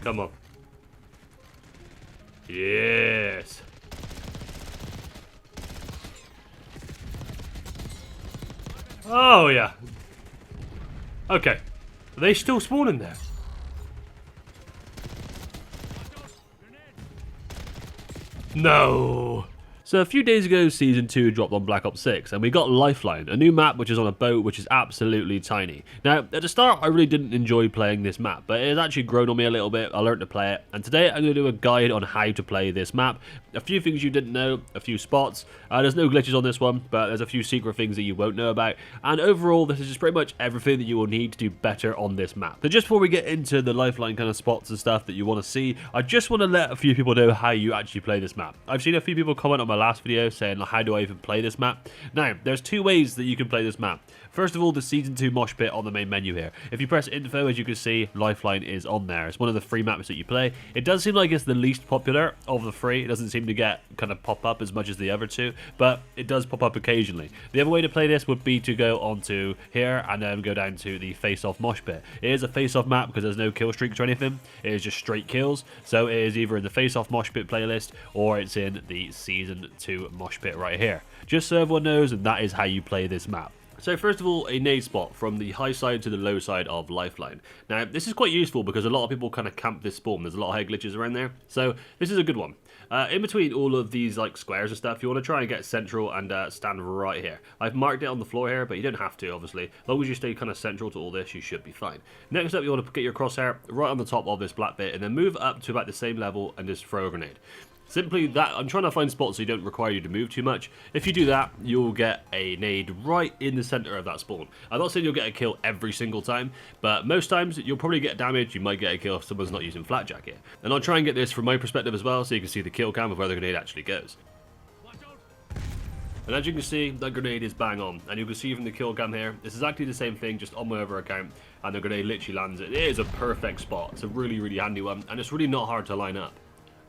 Come on. Yes. Oh, yeah. Okay. Are they still spawning there? No. So a few days ago, Season 2 dropped on Black Ops 6, and we got Lifeline, a new map which is on a boat which is absolutely tiny. Now, at the start, I really didn't enjoy playing this map, but it has actually grown on me a little bit. I learned to play it, and today I'm going to do a guide on how to play this map. A few things you didn't know, a few spots. There's no glitches on this one, but there's a few secret things that you won't know about. And overall, this is just pretty much everything that you will need to do better on this map. So just before we get into the Lifeline kind of spots and stuff that you want to see, I just want to let a few people know how you actually play this map. I've seen a few people comment on my last video saying, how do I even play this map? Now, there's two ways that you can play this map. First of all, the Season 2 mosh pit on the main menu here. If you press info, as you can see, Lifeline is on there. It's one of the free maps that you play. It does seem like it's the least popular of the three. It doesn't seem to get kind of pop up as much as the other two, but it does pop up occasionally. The other way to play this would be to go onto here and then go down to the face-off mosh pit. It is a face-off map because there's no kill streaks or anything. It is just straight kills. So it is either in the face-off mosh pit playlist or it's in the Season 2 mosh pit right here. Just so everyone knows, and that is how you play this map. So first of all, a nade spot from the high side to the low side of Lifeline. Now, this is quite useful because a lot of people kind of camp this spawn. There's a lot of head glitches around there. So this is a good one. In between all of these like squares and stuff, you want to try and get central and stand right here. I've marked it on the floor here, but you don't have to, obviously. As long as you stay kind of central to all this, you should be fine. Next up, you want to get your crosshair right on the top of this black bit and then move up to about the same level and just throw a grenade. Simply that, I'm trying to find spots so you don't require you to move too much. If you do that, you'll get a nade right in the center of that spawn. I'm not saying you'll get a kill every single time, but most times you'll probably get damage. You might get a kill if someone's not using flat jacket. And I'll try and get this from my perspective as well so you can see the kill cam of where the grenade actually goes. And as you can see, that grenade is bang on. And you can see from the kill cam here, this is actually the same thing, just on my other account. And the grenade literally lands it. It is a perfect spot. It's a really, really handy one. And it's really not hard to line up.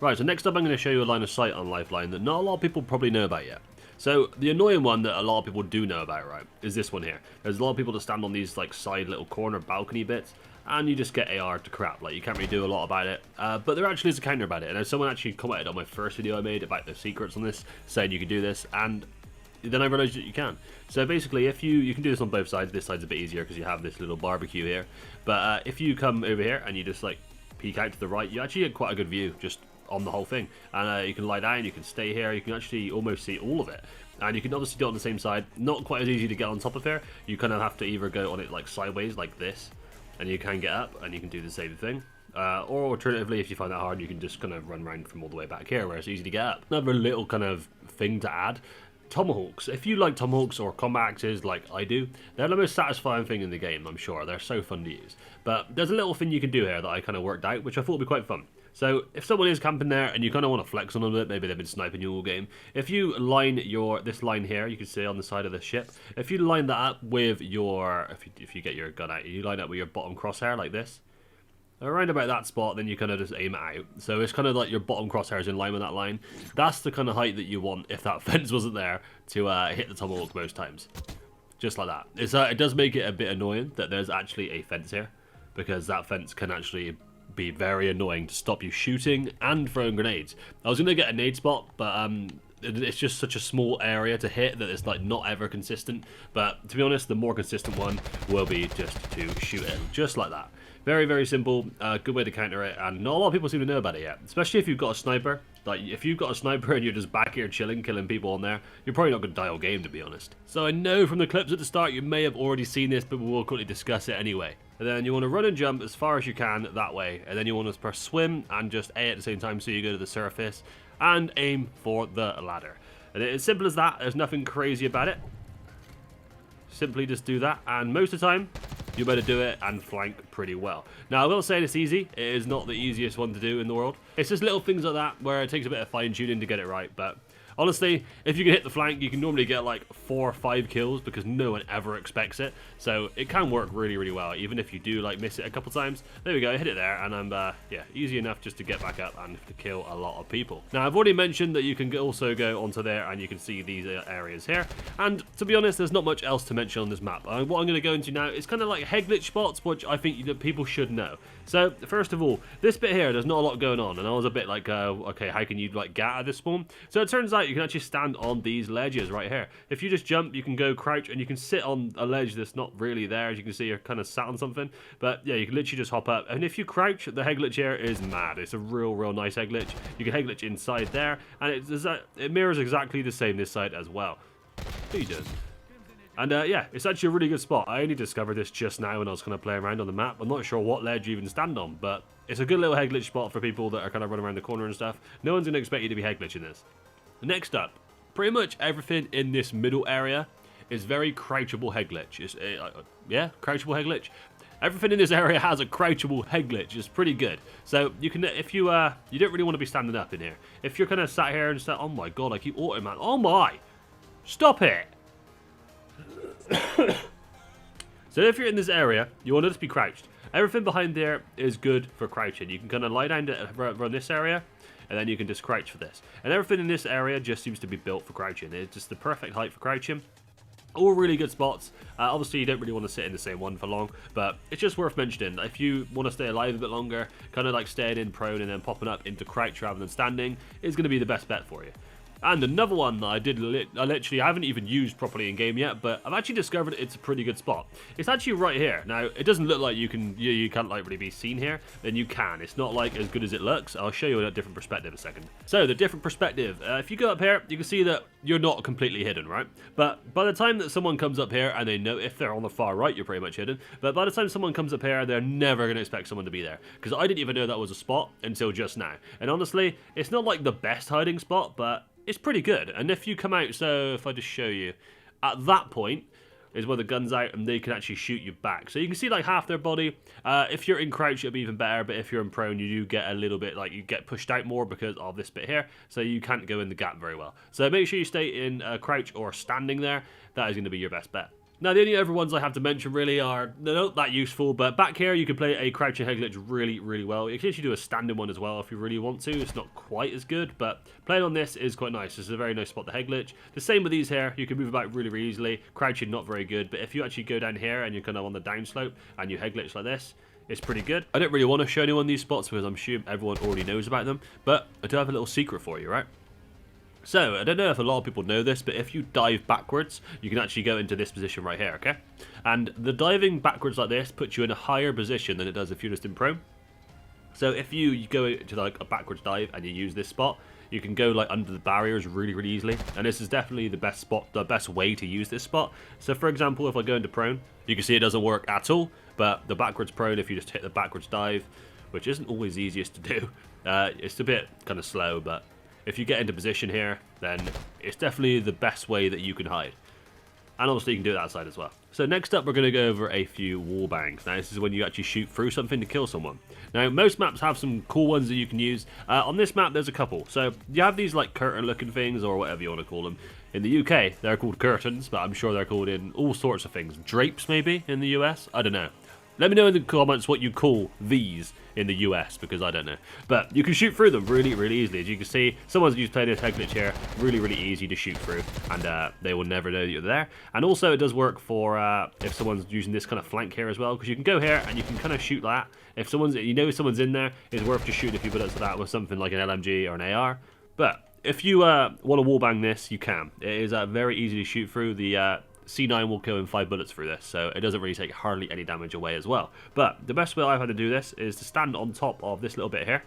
Right, so next up I'm going to show you a line of sight on Lifeline that not a lot of people probably know about yet. So the annoying one that a lot of people do know about, right, is this one here. There's a lot of people that stand on these like side little corner balcony bits and you just get AR to crap. Like, you can't really do a lot about it, but there actually is a counter about it. And someone actually commented on my first video I made about the secrets on this, saying you can do this, and then I realized that you can. So basically, if you can do this on both sides. This side's a bit easier because you have this little barbecue here, but if you come over here and you just like peek out to the right, you actually get quite a good view just on the whole thing. And you can lie down, you can stay here, you can actually almost see all of it. And you can obviously do it on the same side. Not quite as easy to get on top of here. You kind of have to either go on it like sideways like this, and you can get up and you can do the same thing. Or alternatively, if you find that hard, you can just kind of run around from all the way back here where it's easy to get up. Another little kind of thing to add: tomahawks. If you like tomahawks or combat axes like I do, they're the most satisfying thing in the game, I'm sure. They're so fun to use. But there's a little thing you can do here that I kind of worked out, which I thought would be quite fun. So if someone is camping there and you kind of want to flex on them a bit, maybe they've been sniping you all game, if you line this line here, you can see on the side of the ship, if you line that up with your, if you get your gun out, you line up with your bottom crosshair like this, around about that spot, then you kind of just aim it out. So it's kind of like your bottom crosshair is in line with that line. That's the kind of height that you want if that fence wasn't there to hit the tomahawk most times. Just like that. It does make it a bit annoying that there's actually a fence here, because that fence can actually be very annoying to stop you shooting and throwing grenades. I was going to get a nade spot, but it's just such a small area to hit that it's like not ever consistent. But to be honest, the more consistent one will be just to shoot it just like that. Very, very simple, good way to counter it, and not a lot of people seem to know about it yet, especially if you've got a sniper. Like, if you've got a sniper and you're just back here chilling, killing people on there, you're probably not going to die all game, to be honest. So I know from the clips at the start you may have already seen this, but we will quickly discuss it anyway. And then you want to run and jump as far as you can that way, and then you want to press swim and just A at the same time, so you go to the surface and aim for the ladder. And it's simple as that. There's nothing crazy about it. Simply just do that, and most of the time you better do it and flank pretty well. Now, I will say it's easy. It is not the easiest one to do in the world. It's just little things like that where it takes a bit of fine tuning to get it right, but Honestly, if you can hit the flank, you can normally get like 4 or 5 kills because no one ever expects it. So it can work really, really well, even if you do like miss it a couple times. There we go, hit it there, and I'm yeah, easy enough just to get back up and to kill a lot of people. Now I've already mentioned that you can also go onto there and you can see these areas here. And to be honest, there's not much else to mention on this map. What I'm going to go into now is kind of like headglitch spots, which I think that people should know. So first of all, this bit here, there's not a lot going on, and I was a bit like, okay, how can you like get out of this spawn? So it turns out you can actually stand on these ledges right here. If you just jump, you can go crouch, and you can sit on a ledge that's not really there. As you can see, you're kind of sat on something, but yeah, you can literally just hop up. And if you crouch, the head glitch here is mad. It's a real nice head glitch. You can head glitch inside there, and it mirrors exactly the same this side as well. What are you doing? And yeah, it's actually a really good spot. I only discovered this just now when I was kind of playing around on the map. I'm not sure what ledge you even stand on, but it's a good little head glitch spot for people that are kind of running around the corner and stuff. No one's going to expect you to be head glitching this. Next up, pretty much everything in this middle area is very crouchable head glitch. Yeah, crouchable head glitch. Everything in this area has a crouchable head glitch. It's pretty good. So you can, if you don't really want to be standing up in here. If you're kind of sat here and say, oh my god, I keep auto man. Oh my, stop it. So if you're in this area, you want it to be crouched. Everything behind there is good for crouching. You can kind of lie down to run this area, and then you can just crouch for this. And everything in this area just seems to be built for crouching. It's just the perfect height for crouching. All really good spots. Obviously, you don't really want to sit in the same one for long, but it's just worth mentioning. If you want to stay alive a bit longer, kind of like staying in prone and then popping up into crouch rather than standing is going to be the best bet for you. And another one that I haven't even used properly in game yet, but I've actually discovered it's a pretty good spot. It's actually right here. Now, it doesn't look like you can't like really be seen here. Then you can. It's not like as good as it looks. I'll show you a different perspective in a second. So the different perspective. If you go up here, you can see that you're not completely hidden, right? But by the time that someone comes up here, and they know if they're on the far right, you're pretty much hidden. But by the time someone comes up here, they're never going to expect someone to be there. Because I didn't even know that was a spot until just now. And honestly, it's not like the best hiding spot, but it's pretty good. And if you come out, so if I just show you, at that point is where the gun's out and they can actually shoot you back. So you can see like half their body. If you're in crouch, it'll be even better, but if you're in prone, you do get a little bit, like you get pushed out more because of this bit here, so you can't go in the gap very well. So make sure you stay in crouch or standing there. That is going to be your best bet. Now, the only other ones I have to mention really are not that useful, but back here you can play a crouching head glitch really well. You can actually do a standing one as well if you really want to. It's not quite as good, but playing on this is quite nice. This is a very nice spot to head glitch. The same with these here. You can move about really easily. Crouching, not very good, but if you actually go down here and you're kind of on the downslope and you head glitch like this, it's pretty good. I don't really want to show anyone these spots because I'm sure everyone already knows about them, but I do have a little secret for you, right? So, I don't know if a lot of people know this, but if you dive backwards, you can actually go into this position right here, okay? And the diving backwards like this puts you in a higher position than it does if you're just in prone. So if you go to like a backwards dive and you use this spot, you can go like under the barriers really easily. And this is definitely the best spot, the best way to use this spot. So for example, if I go into prone, you can see it doesn't work at all. But the backwards prone, if you just hit the backwards dive, which isn't always easiest to do, it's a bit kind of slow, but if you get into position here, then it's definitely the best way that you can hide. And obviously you can do it outside as well. So next up, we're going to go over a few wall bangs. Now this is when you actually shoot through something to kill someone. Now most maps have some cool ones that you can use. On this map there's a couple. So you have these like curtain looking things, or whatever you want to call them. In the UK they're called curtains, but I'm sure they're called in all sorts of things. Drapes maybe in the US? I don't know. Let me know in the comments what you call these in the US, because I don't know. But you can shoot through them really easily. As you can see, someone's just playing this head glitch here. Really easy to shoot through, and they will never know that you're there. And also it does work for if someone's using this kind of flank here as well, because you can go here and you can kind of shoot that. If someone's in there, it's worth just shooting a few bullets at that with something like an LMG or an AR. But if you want to wallbang this, you can. It is very easy to shoot through. The C9 will kill in 5 bullets through this, so it doesn't really take hardly any damage away as well. But the best way I've had to do this is to stand on top of this little bit here,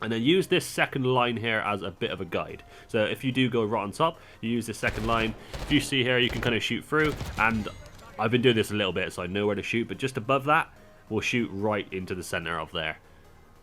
and then use this second line here as a bit of a guide. So if you do go right on top, you use this second line. If you see here, you can kind of shoot through, and I've been doing this a little bit, so I know where to shoot, but just above that, we'll shoot right into the center of there.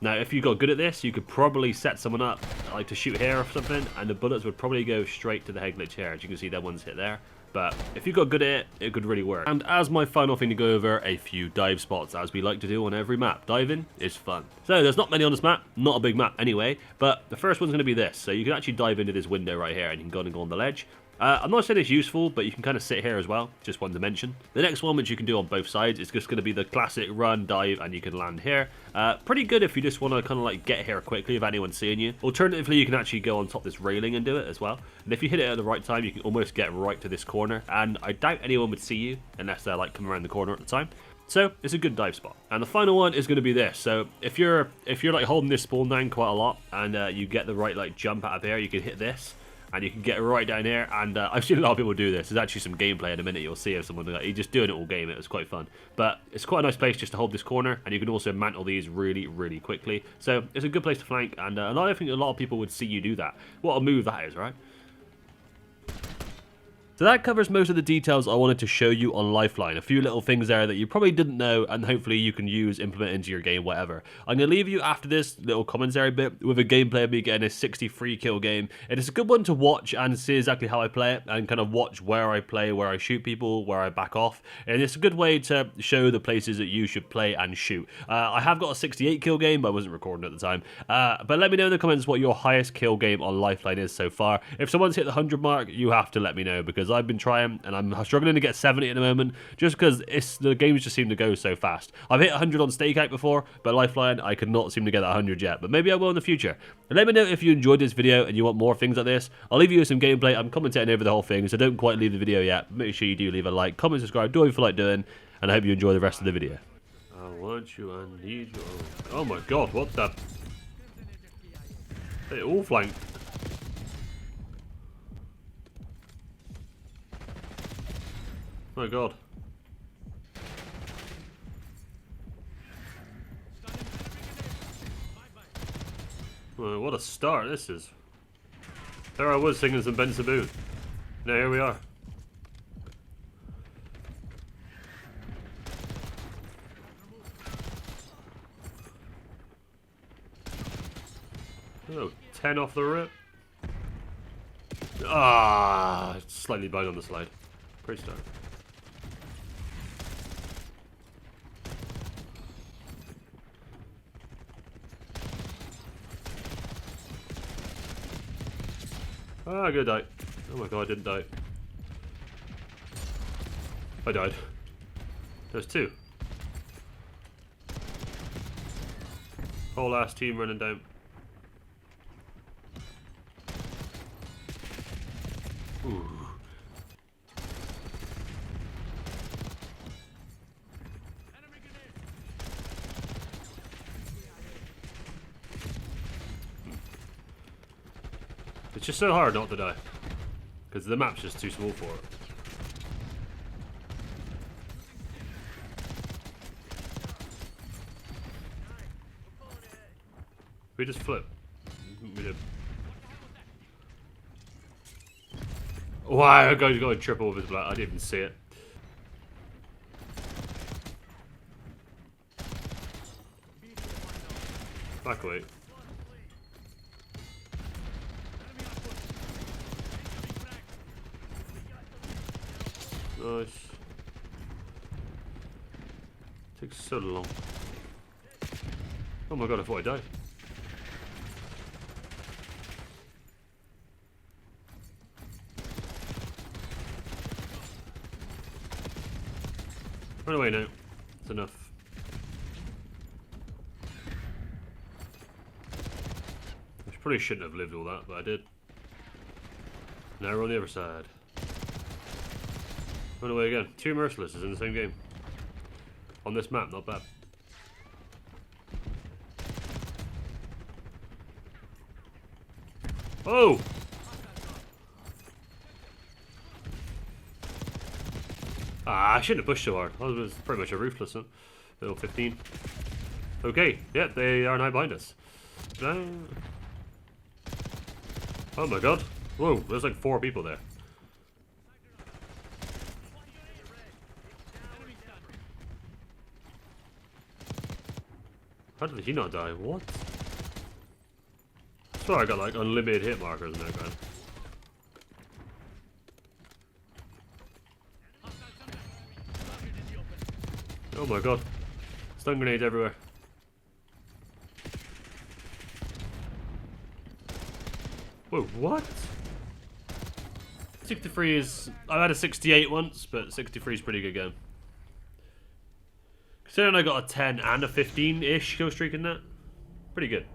Now, if you got good at this, you could probably set someone up like to shoot here or something, and the bullets would probably go straight to the head glitch here. As you can see, that one's hit there. But if you got good at it, it could really work. And as my final thing to go over, a few dive spots, as we like to do on every map. Diving is fun. So there's not many on this map, not a big map anyway, but the first one's going to be this. So you can actually dive into this window right here, and you can go and go on the ledge. I'm not saying it's useful, but you can kind of sit here as well, just one dimension. The next one, which you can do on both sides, is just going to be the classic run, dive, and you can land here. Pretty good if you just want to kind of like get here quickly if anyone's seeing you. Alternatively, you can actually go on top of this railing and do it as well. And if you hit it at the right time, you can almost get right to this corner. And I doubt anyone would see you unless they're like coming around the corner at the time. So it's a good dive spot. And the final one is going to be this. So if you're like holding this spawn down quite a lot, and you get the right like jump out of here, you can hit this. And you can get right down here, and I've seen a lot of people do this. There's actually some gameplay in a minute you'll see of someone like, just doing it all game. It was quite fun. But it's quite a nice place just to hold this corner, and you can also mantle these really, really quickly. So it's a good place to flank, and I think a lot of people would see you do that. What a move that is, right? So that covers most of the details I wanted to show you on Lifeline. A few little things there that you probably didn't know, and hopefully you can use, implement into your game, whatever. I'm going to leave you after this little commentary bit with a gameplay of me getting a 63 kill game. It is a good one to watch and see exactly how I play it, and kind of watch where I play, where I shoot people, where I back off. And it's a good way to show the places that you should play and shoot. I have got a 68 kill game, but I wasn't recording at the time. But let me know in the comments what your highest kill game on Lifeline is so far. If someone's hit the 100 mark, you have to let me know, because I've been trying and I'm struggling to get 70 at the moment, just because the games just seem to go so fast. I've hit 100 on Stakeout before, but Lifeline I could not seem to get that 100 yet, but maybe I will in the future. And let me know if you enjoyed this video and you want more things like this. I'll leave you with some gameplay. I'm commentating over the whole thing, so don't quite leave the video yet. Make sure you do leave a like, comment, subscribe, do what you feel like doing, and I hope you enjoy the rest of the video. I want you, I need you. Oh my god, what the? They all flanked. Oh my god. Well, what a start this is. There I was singing some Ben Saboon. Now here we are. Oh, 10 off the rip. Ah, slightly behind on the slide. Great start. Ah, I'm gonna die. Oh my god, I didn't die. I died. There's two. Whole ass team running down. Ooh. It's just so hard not to die, because the map's just too small for it. We just flip. We did. Wow, I got a triple with his black. I didn't even see it. Back away. Nice. Takes so long. Oh my god, I thought I died. Run away now. It's enough. I probably shouldn't have lived all that, but I did. Now we're on the other side. Run away again. Two mercilesses in the same game. On this map, not bad. Oh! Ah, I shouldn't have pushed so hard. I was pretty much a ruthless one. Little 15. Okay, yeah, they are now behind us. Oh my god. Whoa, there's like 4 people there. How did he not die? What? I swear I got like unlimited hit markers in that ground. Oh my god. Stun grenades everywhere. Whoa, what? 63 is... I've had a 68 once, but 63 is pretty good game. Considering I got a 10 and a 15-ish kill streak in that, pretty good.